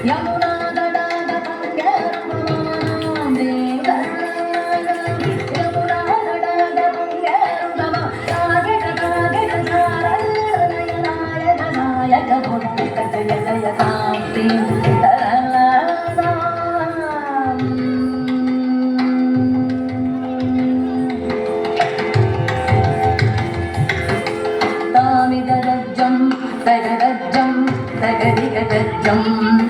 ಯಮುನಾ ದಡಾದ ಯಮುನಾ ದಡಾದ ನಾಯಕ ಜಯ ಜಯ ಕಾಂತಿ ತಾಮಿದರಜ್ಜಂ ತಗರಜ್ಜಂ ತಗರಿಗಜ್ಜಂ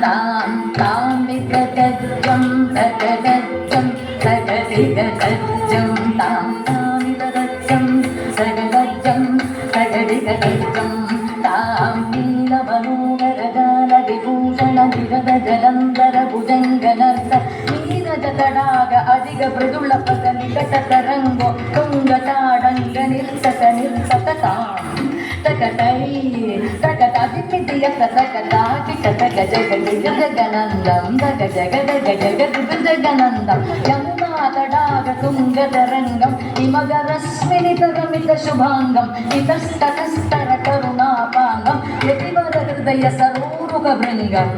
ತಾಂ ತಾಮಿದರಜ್ಜಂ ತಗರಜ್ಜಂ ತಗರಿಗಜ್ಜಂ ತಾಂ ತಾಮಿದರಜ್ಜಂ ತಗರಜ್ಜಂ ತಗರಿಗಜ್ಜಂ ತಾಂ ನೀಲಮನೋಗರಜಾಲ ವಿಭೂಷಣ ನಿರದ ಜಲಂಧರ ಭುಜಂಗನರ್ಥ ನೀರಜ ತಡಾಗ ಅಧಿಗ ಮೃದುಳ ಪದ ನಿಕಟ ತರಂಗೋ ತುಂಗ ತಾಡಂಗ ನಿರ್ಸಕ ನಿರ್ಸಕ ತಾಂ ತಕಟೈ ತಕಟ ದಿಮಿತಿಯ ತಕಟ ಕಿಟ ತಕ ಜಗದ ಜಗನಂದಂ ತಕ ಜಗದ ಜಗದ ಜಗನಂದಂ ಯಮುನಾ ತಡಾಗ ತುಂಗ ತರಂಗಂ ಹಿಮಗ ರಶ್ಮಿನಿತರಮಿತ ಶುಭಾಂಗಂ ಇತಸ್ತಕಸ್ತರ ಕರುಣಾಪಾಂಗಂ ಯತಿವರ ಹೃದಯ ಸರೋರುಗ ಭೃಂಗಂ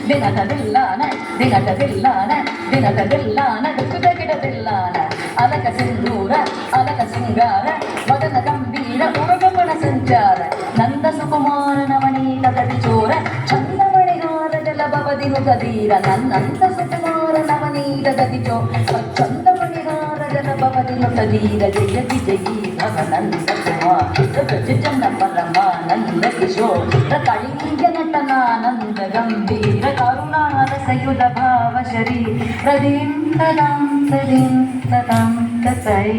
ದಿನಟದಿಲ್ಲಾನ ದಿನಟದಿಲ್ಲಾನ ದಿನಟದಿಲ್ಲಾನ ದುಃಖದಗಿಡದಿಲ್ಲಾನ ಅಲಕ ಸಿಂಧೂರ ಅಲಕ ಸಿಂಗಾರ ವದನ ಗಂಭೀರ ಉರಗಮನ ಸಂಚಾರ ನಂದ ಸುಕುಮಾರ ನವನೀತ ಚೋರ ಚಂದಮಣಿಹಾರ ಜಲಭವದಿನು ಕದೀರ ನನ್ನಂದ ಸುಕುಮಾರ ನವನೀತ ಚೋ ಚಂದಮಣಿಹಾರ ಜಲಭವದಿನು ಕದೀರ ಜಯ ವಿಜಯೀ ಭವನಂದ ಕುಮಾರ ಜನ ಪರಮಾನಂದ ಕಿಶೋರ ಕಳಿಂಗ ನಟನಾನಂದ ಗಂಭೀರ ಕರುಣಾರಸಯುಧ ಭಾವ ಶರೀರ ದೀಂ ತದಾಂ ತದೀಂ ತದಾಂ ತತೈ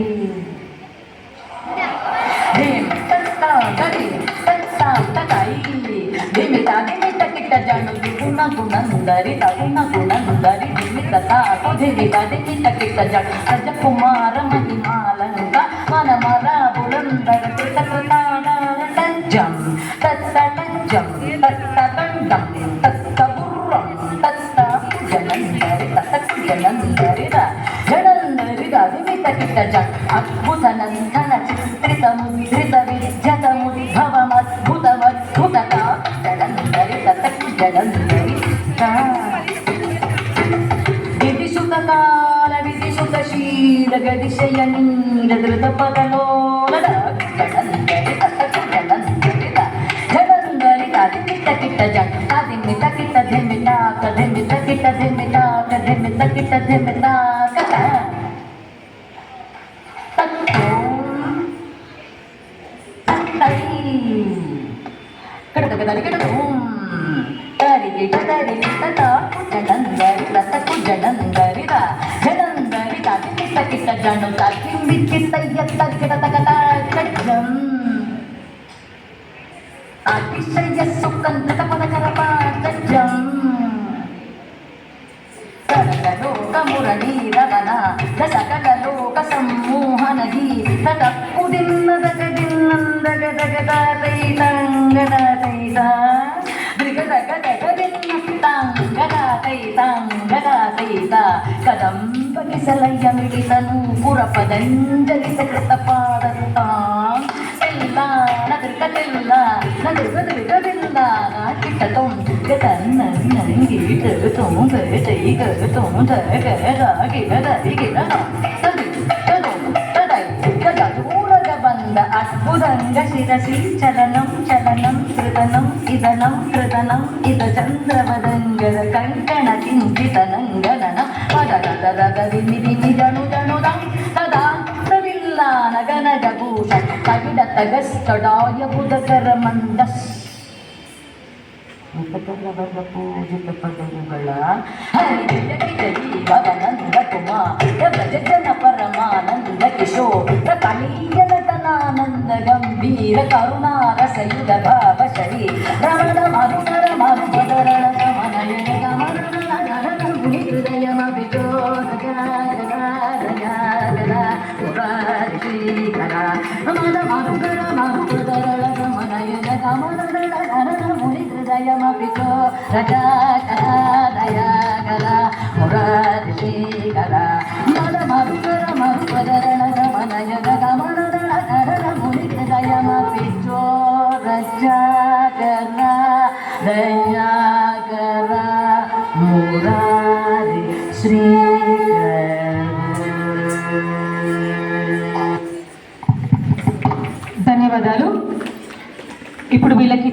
ಧೀಂ ತತ್ತಾ ತದೀಂ ತತ್ತಾಂ ತತೈ ಧಿಮಿತ ಧಿಮಿತ ಕಿಟ್ಟ ಜನು ಗುಣ ಗುಣಂದರಿ ತಗುಣ ಗುಣಂದರಿ ಧಿಮಿತ ತಾಕು ಧಿಮಿತ ಧಿಮಿತ ಕಿಟ್ಟ ಜನು ಅಜ ಕುಮಾರ ಮಹಿಮಾಲಂಕ ಮನ ಮರ ಬುಲಂದರ ಕೃತ ಕೃತಾಗಾರ ತಜ್ಜಂ ತತ್ತಟಜ್ಜಂ ತತ್ತದಂಡಂ ತತ್ತಬುರ್ರಂ ತತ್ತ ಜನಂದರಿ ತತ್ತ ಜನಂದರಿದ ಜನಂದರಿದ ಧಿಮಿತ ಕಿಟ್ಟ ಜನು ಅದ್ಭುತ ನಂದನ ಚಿತ್ರಿತ ಮುದ್ರಿತ ವಿದ್ಯತ ಮುದ್ಭವಮದ್ಭುತಮದ್ಭುತತ ಜನಂದರಿ ತತ್ತ ಜನಂದರಿ ವಿಧಿಸುತ ಕಾಲ ವಿಧಿಸುತ ಶೀಲ ಗದಿಶಯ ನೀರ ಧೃತ ಪದಲೋಲದ ಜನಂದರಿ ತತ್ತ ಜನಂದರಿದ ಜನಂದರಿ ಧಿಮಿತ ಕಿಟ್ಟ ಜನ ಧಿಮಿತ ಕಿಟ್ಟ ಧಿಮಿತಾಕ ಧಿಮಿತ ಕಿಟ್ಟ ಧಿಮಿತಾಕ ಧಿಮಿತ ಕಿಟ್ಟ ಧಿಮಿತಾಕ ಕಡದಗದಲಿ ಕಡದು ತರಿಗೆ ಜಡರಿಗೆ ತತ ಜನಂದರಿ ತತಕು ಜನಂದರಿದ ಜನಂದರಿದ ಕಿಟ್ಟ ಕಿಟ್ಟ ಜನು ತಿಂಬಿ ಕಿಟ್ಟಯ್ಯ ತಗ್ಗಿಡ ತಗದ ಕಜ್ಜಂ ಅತಿಶಯ ಸುಖಂತ ಪದಕರಪ ಕಜ್ಜಂ ಕರಗಲೋಕ ಮುರಳೀರವನ ರಸಕಲ ಲೋಕ ಸಮೂಹನ ಗೀತ ಕುದಿನ್ನದ ಗದಿನ್ನಂದಗ ದಗದ ತೈತಂಗದ ತೈತ ದೃಗದಗ ದಗದಿನ್ನಂಗದ ತೈತಂಗದ ತೈತ ಕದಂಬಗಿಸಲಯ್ಯ ಮಿಡಿತನು ಪುರಪದಂಜಲಿ ಸಕೃತ ಪಾದತ್ತಾಂ ಎಲ್ಲ ನದೃಗದಿಲ್ಲ ನದೃಗದಿಲ್ಲ ಕಿಟ್ಟತೊಂ ಗತನ್ನಂಗೀಟ ತೊಂದ ತೈಗ ತೊಂದ ಗಿಡ ಬಂದ ಅದ್ಭುತಂಗ ಶಿರಸಿ ಚಲನಂ ಚಲನಂ ಕೃತನಂ ಕೃತನಂ ಇದ ಚಂದ್ರವದಂಗದ ಕಂಕಣ ಕಿಂಚಿತನಂಗನನ ಪದಗದಗದಿನಿ ಜಣು ಜಣುದಂ ತದಾಂತವಿಲ್ಲ ನಗನಗ ಭೂಷ ಕವಿಡ ತಗಸ್ತಡಾಯ ಬುಧಕರ ಮಂದಸ್ ಉಪಕರವದ ಪೂಜಿತ ಪದರುಗಳ ಹರಿಜೀವನಂದ ಕುಮಾರ ಬ್ರಜನ ಪರಮಾನಂದ ಕಿಶೋರ ಕಳೀಯ ನಟನಾನಂದ ಗಂಭೀರ ಕರುಣಾರಸಯುಧ ಭಾವ ಶರೀ ರಮಣ ಮರುಣರ ಮರುಪದರಣ ಮನಯನ ಗಮನ ಮುನಿ ಹೃದಯ ಮಬಿಜೋ ಶ್ರೀಕರ ಮನ ಮರುಗರ ಮರುಪದರಳ ಮನಯನ ಗಮನ ಮುನಿ ಹೃದಯ ಮಬಿಜೋ ರಜಾಕರ ದಯಾಕರ ಮುರಾರಿ ಶ್ರೀಕರ ಮನ ಮರುಗರ ಮರುಪದರಣ ಮನಯನ ಗಮನ ಮುನಿ ಹೃದಯ ಮಬಿಜೋ ರಜಾಕರ ದಯಾಕರ వీళ్ళకి